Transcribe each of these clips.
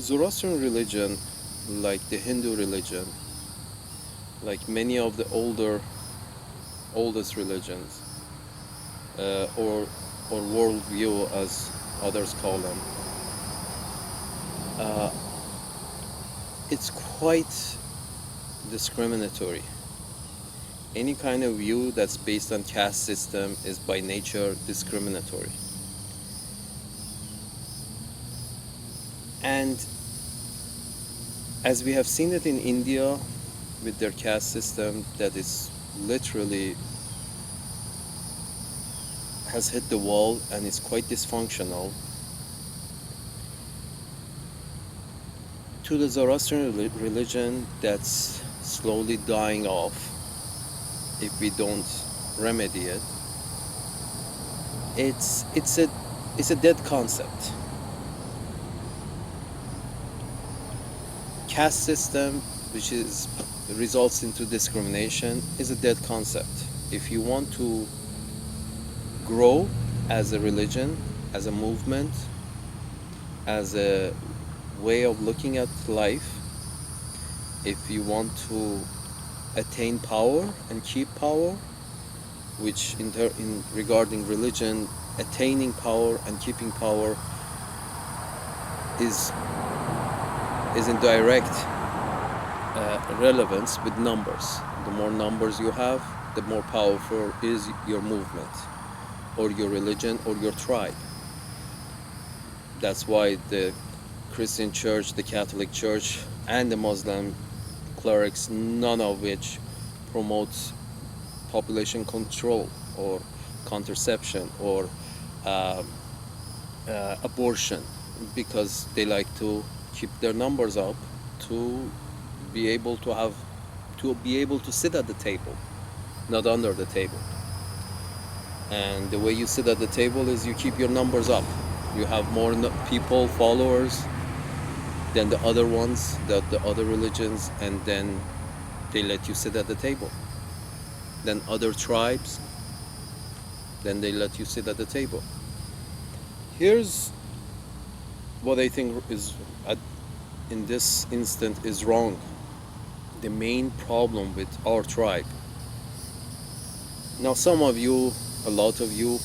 Zoroastrian religion, like the Hindu religion, like many of the oldest religions, or worldview as others call them, uh, it's quite discriminatory. Any kind of view that's based on caste system is by nature discriminatory. And as we have seen it in India with their caste system, that is literally has hit the wall and is quite dysfunctional, to the Zoroastrian religion that's slowly dying off if we don't remedy it. It's a dead concept. Caste system, which is results into discrimination, is a dead concept. If you want to grow as a religion, as a movement, as a way of looking at life, if you want to attain power and keep power, which in regarding religion, attaining power and keeping power is in direct relevance with numbers. The more numbers you have, the more powerful is your movement or your religion or your tribe. That's why the Christian church, the Catholic church, and the Muslim clerics, none of which promotes population control or contraception or abortion, because they like to keep their numbers up to be able to sit at the table, not under the table. And the way you sit at the table is you keep your numbers up. You have more people, followers, than the other ones, the other religions, and then they let you sit at the table. Then other tribes, then they let you sit at the table. Here's what I think is, in this instant, is wrong. The main problem with our tribe. Now, some of you, a lot of you,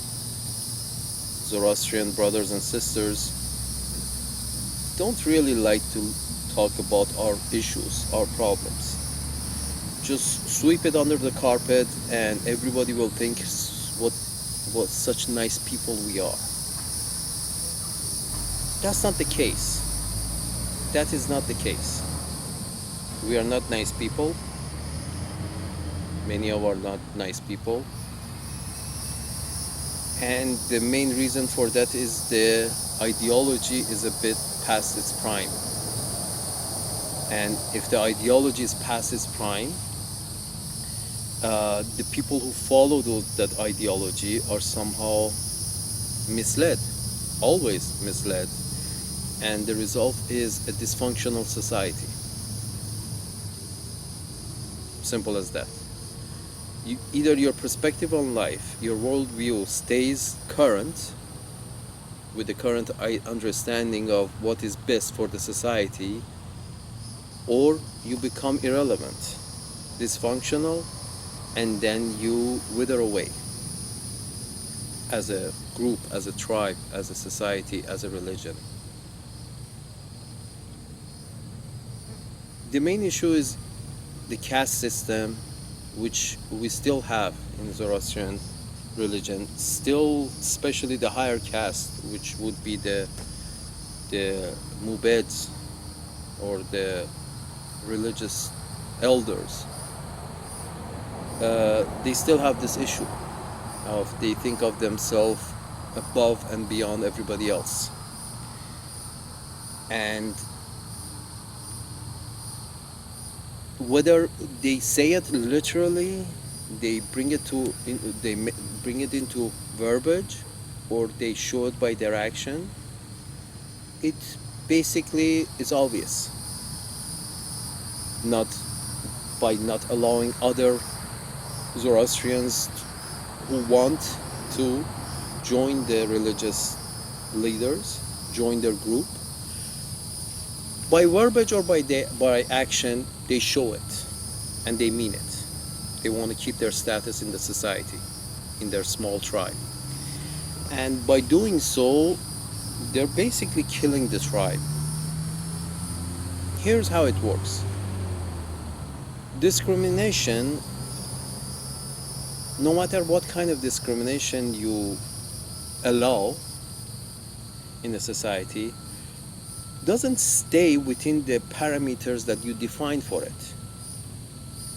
Zoroastrian brothers and sisters, don't really like to talk about our issues, our problems. Just sweep it under the carpet and everybody will think what such nice people we are. That's not the case. That is not the case. We are not nice people. Many of us are not nice people. And the main reason for that is the ideology is a bit past its prime. And if the ideology is past its prime, the people who follow that ideology are somehow misled, always misled, and the result is a dysfunctional society. Simple as that. Either your perspective on life, your worldview stays current with the current understanding of what is best for the society, or you become irrelevant, dysfunctional, and then you wither away as a group, as a tribe, as a society, as a religion. The main issue is the caste system, which we still have in Zoroastrian religion, still, especially the higher caste, which would be the mubeds, or the religious elders. They still have this issue of they think of themselves above and beyond everybody else. And whether they say it literally, they bring it into verbiage, or they show it by their action, it basically is obvious. Not by not allowing other Zoroastrians who want to join the religious leaders, join their group, By verbiage or by action, they show it, and they mean it. They want to keep their status in the society, in their small tribe. And by doing so, they're basically killing the tribe. Here's how it works. Discrimination, no matter what kind of discrimination you allow in a society, doesn't stay within the parameters that you define for it.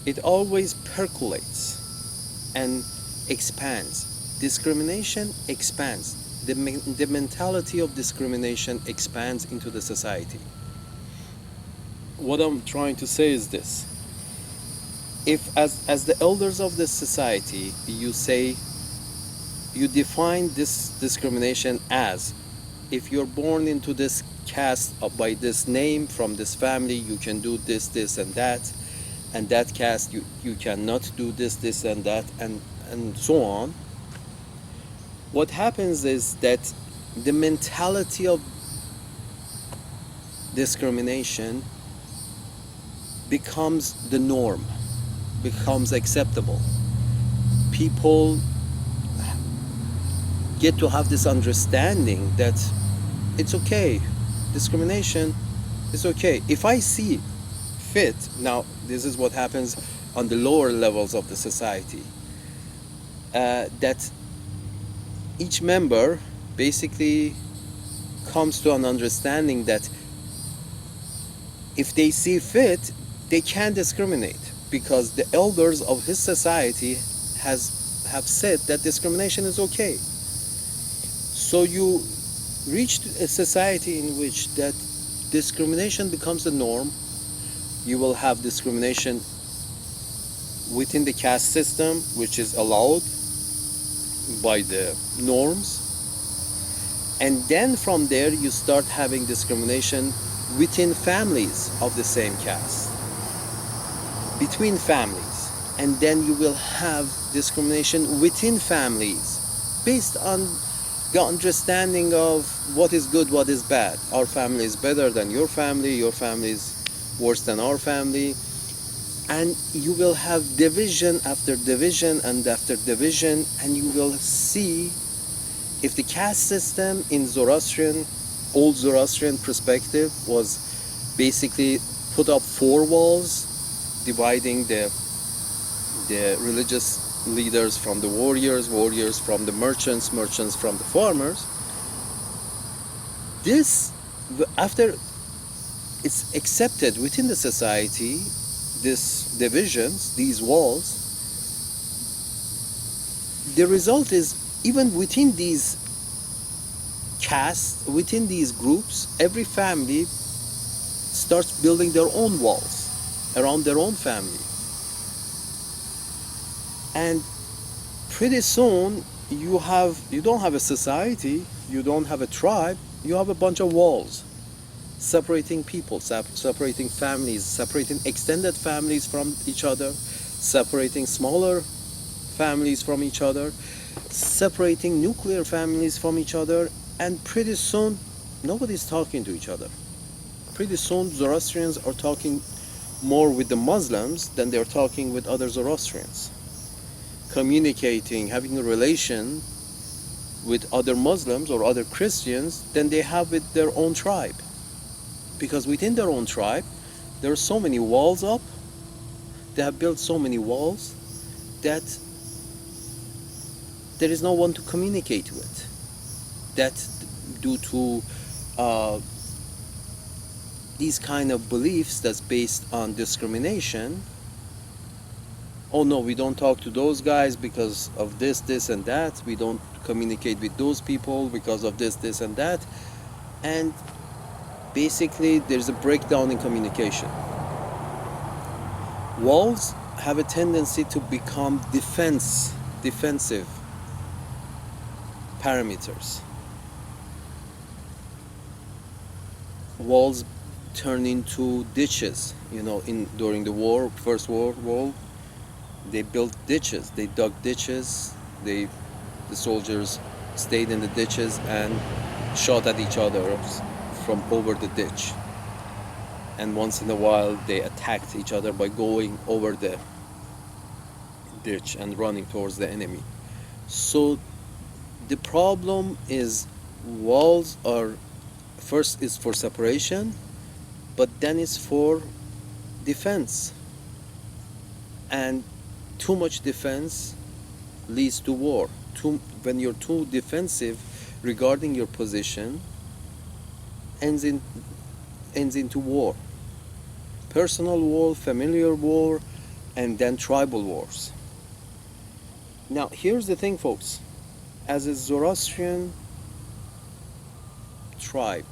It always percolates and expands. Discrimination expands. The mentality of discrimination expands into the society. What I'm trying to say is this. If as the elders of the society, you say, you define this discrimination as, if you're born into this caste by this name, from this family, you can do this, this, and that caste, you cannot do this, this, and that, and so on. What happens is that the mentality of discrimination becomes the norm, becomes acceptable. People get to have this understanding that it's okay, discrimination is okay. If I see fit, now this is what happens on the lower levels of the society, that each member basically comes to an understanding that if they see fit, they can't discriminate, because the elders of his society have said that discrimination is okay. So you reach a society in which that discrimination becomes the norm. You will have discrimination within the caste system, which is allowed by the norms. And then from there you start having discrimination within families of the same caste, between families. And then you will have discrimination within families based on the understanding of what is good, what is bad. Our family is better than your family is worse than our family. And you will have division after division and after division, and you will see, if the caste system in old Zoroastrian perspective was basically put up 4 walls dividing the religious leaders from the warriors from the merchants from the farmers. This, after it's accepted within the society, these divisions, these walls, the result is, even within these castes, within these groups, every family starts building their own walls around their own family. And pretty soon you don't have a society, you don't have a tribe, you have a bunch of walls separating people, separating families, separating extended families from each other, separating smaller families from each other, separating nuclear families from each other, and pretty soon nobody's talking to each other. Pretty soon Zoroastrians are talking more with the Muslims than they're talking with other Zoroastrians, communicating, having a relation with other Muslims or other Christians than they have with their own tribe. Because within their own tribe, there are so many walls up, they have built so many walls that there is no one to communicate with. That due to these kind of beliefs that's based on discrimination, oh no, we don't talk to those guys because of this, this and that, we don't communicate with those people because of this, this and that, and basically there's a breakdown in communication. Walls have a tendency to become defensive parameters. Walls turn into ditches. During the First World War, they built ditches. They dug ditches. The soldiers stayed in the ditches and shot at each other from over the ditch. and once in a while they attacked each other by going over the ditch and running towards the enemy. So the problem is walls are first is for separation, but then it's for defense. And too much defense leads to war. When you're too defensive regarding your position, ends into war. Personal war, familiar war, and then tribal wars. Now, here's the thing, folks. As a Zoroastrian tribe,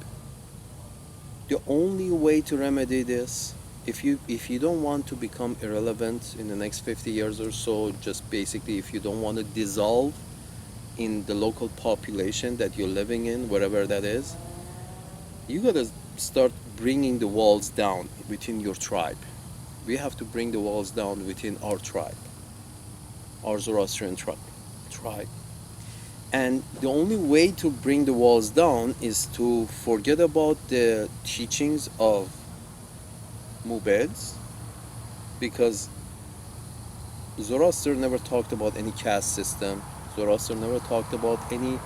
the only way to remedy this, if you don't want to become irrelevant in the next 50 years or so, just basically if you don't want to dissolve in the local population that you're living in, wherever that is, you gotta start bringing the walls down within your tribe. We have to bring the walls down within our tribe, our Zoroastrian tribe. And the only way to bring the walls down is to forget about the teachings of Mubeds, because Zoroaster never talked about any caste system. Zoroaster never talked about any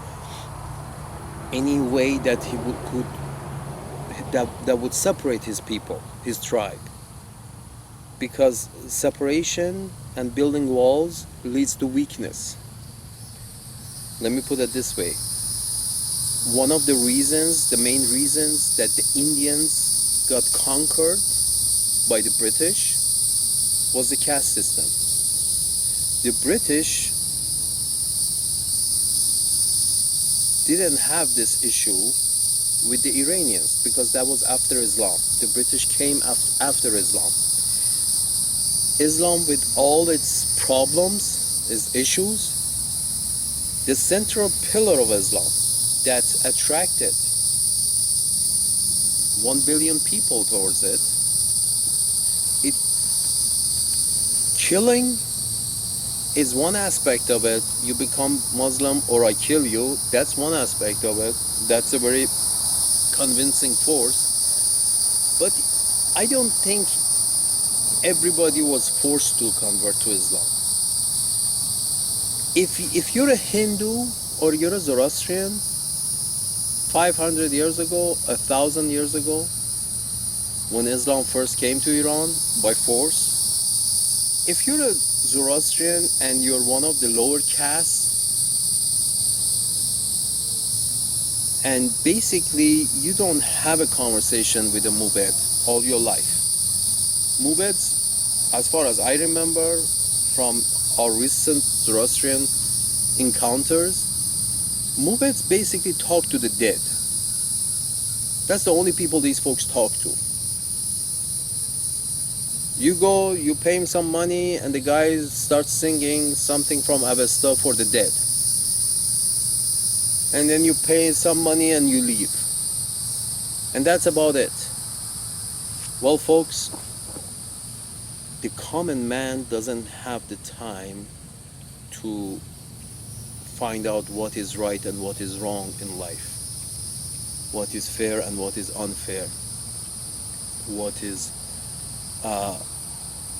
way that he that would separate his people, his tribe. Because separation and building walls leads to weakness. Let me put it this way. One of the reasons, the main reasons that the Indians got conquered by the British was the caste system. The British didn't have this issue with the Iranians because that was after Islam. The British came after Islam. Islam, with all its problems, its issues, the central pillar of Islam that attracted 1 billion people towards it, killing is one aspect of it. You become Muslim or I kill you, that's one aspect of it. That's a very convincing force. But I don't think everybody was forced to convert to Islam. If you're a Hindu or you're a Zoroastrian, 500 years ago, 1,000 years ago, when Islam first came to Iran by force, if you're a Zoroastrian and you're one of the lower castes, and basically you don't have a conversation with a Mubed all your life. Mubeds, as far as I remember from our recent Zoroastrian encounters, Mubeds basically talk to the dead. That's the only people these folks talk to. You go, you pay him some money, and the guy starts singing something from Avesta for the dead. And then you pay some money and you leave. And that's about it. Well, folks, the common man doesn't have the time to find out what is right and what is wrong in life, what is fair and what is unfair, what is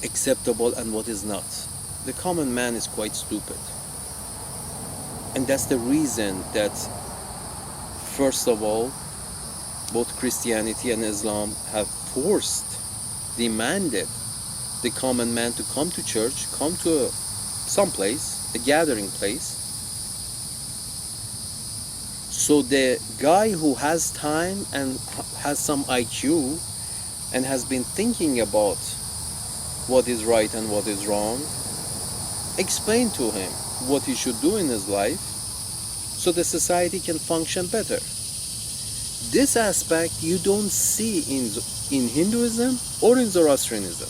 acceptable and what is not. The common man is quite stupid. And that's the reason that, first of all, both Christianity and Islam have demanded the common man to come to church, come to some place, a gathering place. So the guy who has time and has some IQ and has been thinking about what is right and what is wrong, explain to him what he should do in his life so the society can function better. This aspect you don't see in Hinduism or in Zoroastrianism.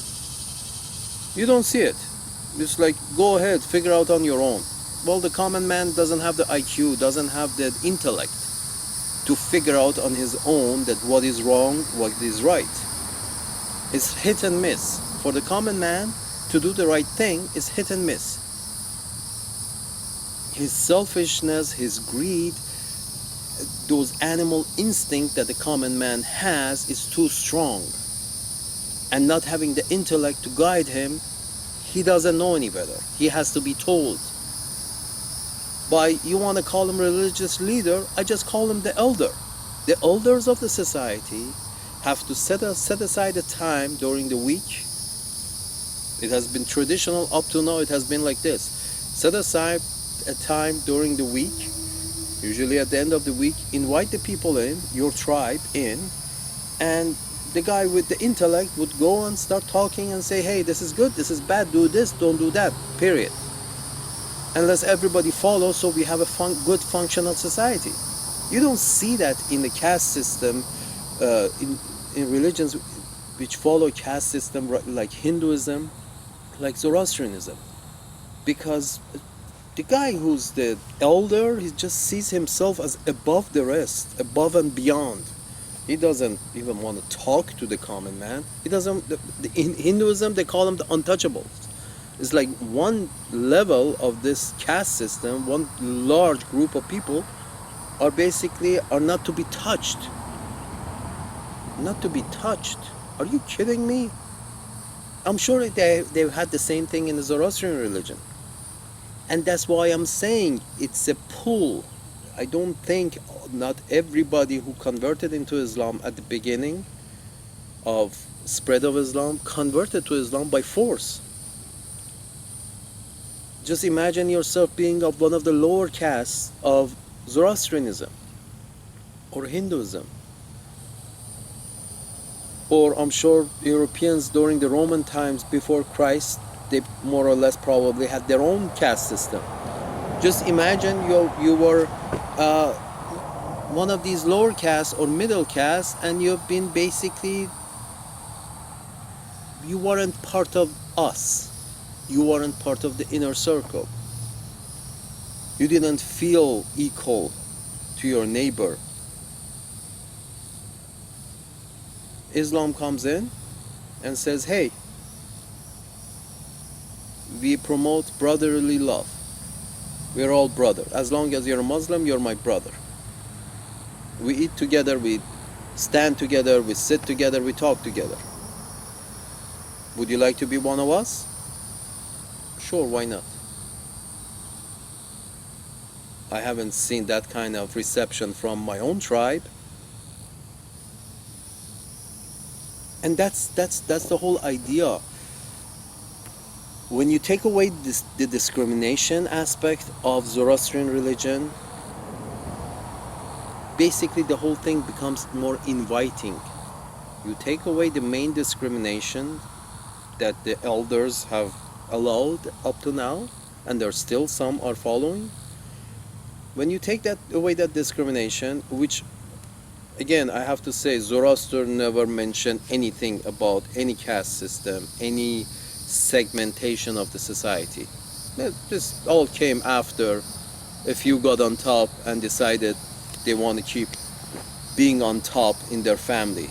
You don't see it. It's like, go ahead, figure out on your own. Well, the common man doesn't have the IQ, doesn't have the intellect to figure out on his own that what is wrong, what is right. It's hit and miss. For the common man to do the right thing is hit and miss. His selfishness, his greed, those animal instincts that the common man has is too strong. and not having the intellect to guide him, he doesn't know any better. He has to be told. By, you want to call him religious leader, I just call him the elder. The elders of the society have to set aside a time during the week. It has been traditional up to now, it has been like this. Set aside a time during the week, usually at the end of the week, invite the people in, your tribe in, and the guy with the intellect would go and start talking and say, hey, this is good, this is bad, do this, don't do that, period. Unless everybody follows, so we have a good functional society. You don't see that in the caste system, in religions which follow caste system, like Hinduism, like Zoroastrianism. Because the guy who's the elder, he just sees himself as above the rest, above and beyond. He doesn't even want to talk to the common man. He doesn't. In Hinduism, they call them the untouchables. It's like one level of this caste system, one large group of people are not to be touched. Not to be touched. Are you kidding me? I'm sure they've had the same thing in the Zoroastrian religion. And that's why I'm saying it's a pull. I don't think not everybody who converted into Islam at the beginning of spread of Islam converted to Islam by force. Just imagine yourself being of one of the lower castes of Zoroastrianism or Hinduism. Or I'm sure Europeans during the Roman times before Christ, they more or less probably had their own caste system. Just imagine you were one of these lower castes or middle castes, and you've been basically, you weren't part of us. You weren't part of the inner circle. You didn't feel equal to your neighbor. Islam comes in and says, hey, we promote brotherly love. We're all brothers. As long as you're a Muslim, you're my brother. We eat together, we stand together, we sit together, we talk together. Would you like to be one of us? Sure, why not? I haven't seen that kind of reception from my own tribe. And that's the whole idea. When you take away the discrimination aspect of Zoroastrian religion, basically the whole thing becomes more inviting. You take away the main discrimination that the elders have allowed up to now, and there still some are following. When you take that away, that discrimination, which again I have to say, Zoroaster never mentioned anything about any caste system, any segmentation of the society. This all came after a few got on top and decided they want to keep being on top in their family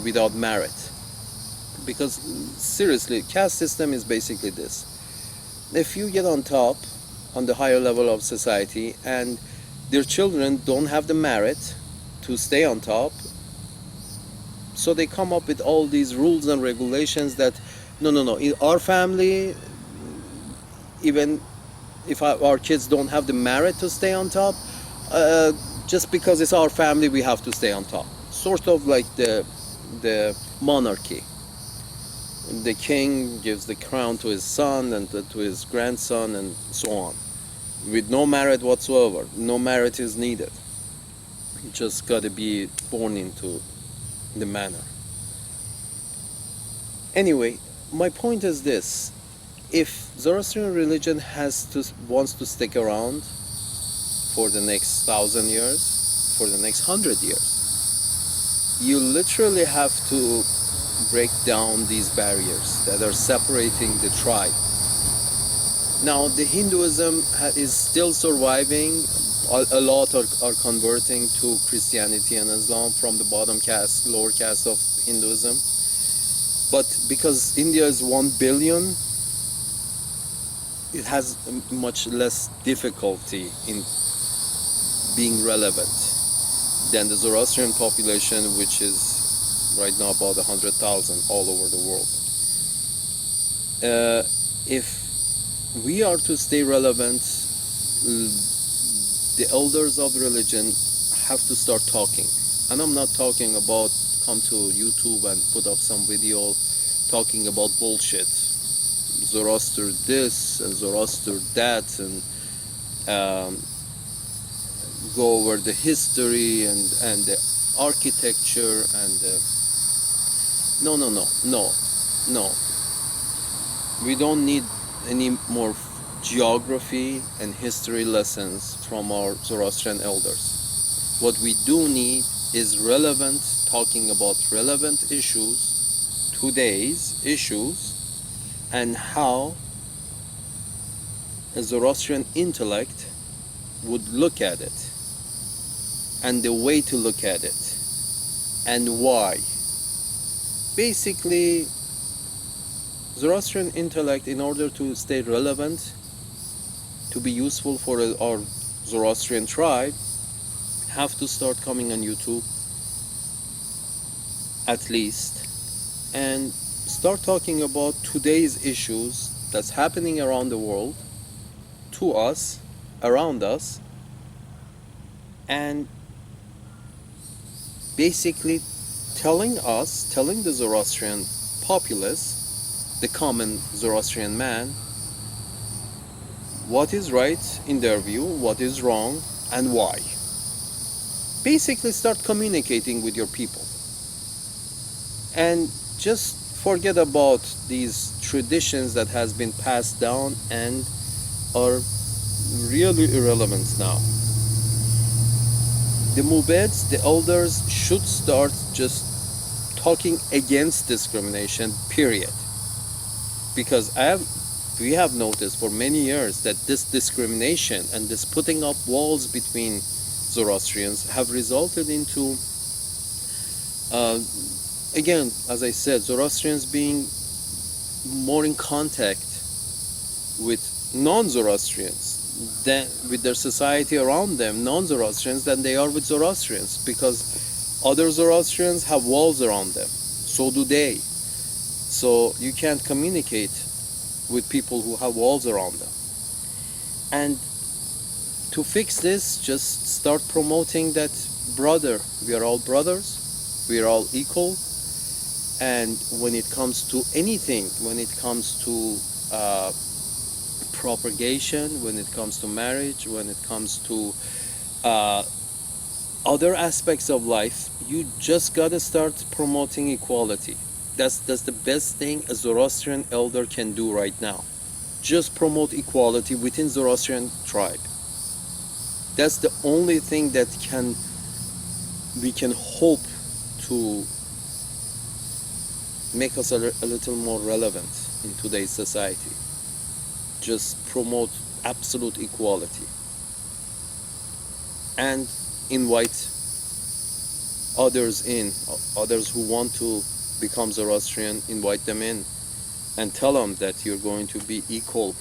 without merit. Because seriously, caste system is basically this. If you get on top, on the higher level of society, and their children don't have the merit to stay on top, so they come up with all these rules and regulations that no, in our family, even if our kids don't have the merit to stay on top, just because it's our family, we have to stay on top. Sort of like the monarchy. The king gives the crown to his son and to his grandson and so on, with no merit whatsoever. No merit is needed. You just got to be born into the manner. Anyway, my point is this: if Zoroastrian religion wants to stick around for the next 1,000 years, for the next 100 years, you literally have to break down these barriers that are separating the tribe. Now, the Hinduism is still surviving. A lot are converting to Christianity and Islam from the bottom caste, lower caste of Hinduism. But because India is 1 billion, it has much less difficulty in being relevant than the Zoroastrian population, which is right now about 100,000 all over the world. If we are to stay relevant, the elders of religion have to start talking. And I'm not talking about come to YouTube and put up some video talking about bullshit. Zoroaster this and Zoroaster that, and go over the history and the architecture and no. We don't need any more geography and history lessons from our Zoroastrian elders. What we do need is relevant, talking about relevant issues, today's issues, and how a Zoroastrian intellect would look at it, and the way to look at it, and why. Basically, Zoroastrian intellect, in order to stay relevant, to be useful for our Zoroastrian tribe, have to start coming on YouTube, at least, and start talking about today's issues that's happening around the world, to us, around us, and basically telling the Zoroastrian populace, the common Zoroastrian man, what is right in their view, what is wrong, and why. Basically start communicating with your people. And just forget about these traditions that has been passed down and are really irrelevant now. The Mubeds, the elders, should start just talking against discrimination, period. Because we have noticed for many years that this discrimination and this putting up walls between Zoroastrians have resulted into, again, as I said, Zoroastrians being more in contact with non-Zoroastrians, than with their society around them, non-Zoroastrians, than they are with Zoroastrians, because other Zoroastrians have walls around them. So do they. So you can't communicate with people who have walls around them. And to fix this, just start promoting that, brother, we are all brothers, we are all equal, and when it comes to anything, when it comes to propagation, when it comes to marriage, when it comes to other aspects of life, you just gotta start promoting equality. That's the best thing a Zoroastrian elder can do right now. Just promote equality within Zoroastrian tribe. That's the only thing that we can hope to make us a little more relevant in today's society. Just promote absolute equality and invite others who want to become Zoroastrian, invite them in and tell them that you're going to be equal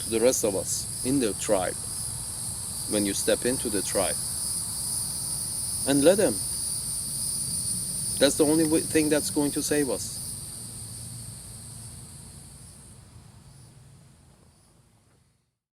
to the rest of us in the tribe when you step into the tribe, and let them. That's the only thing that's going to save us.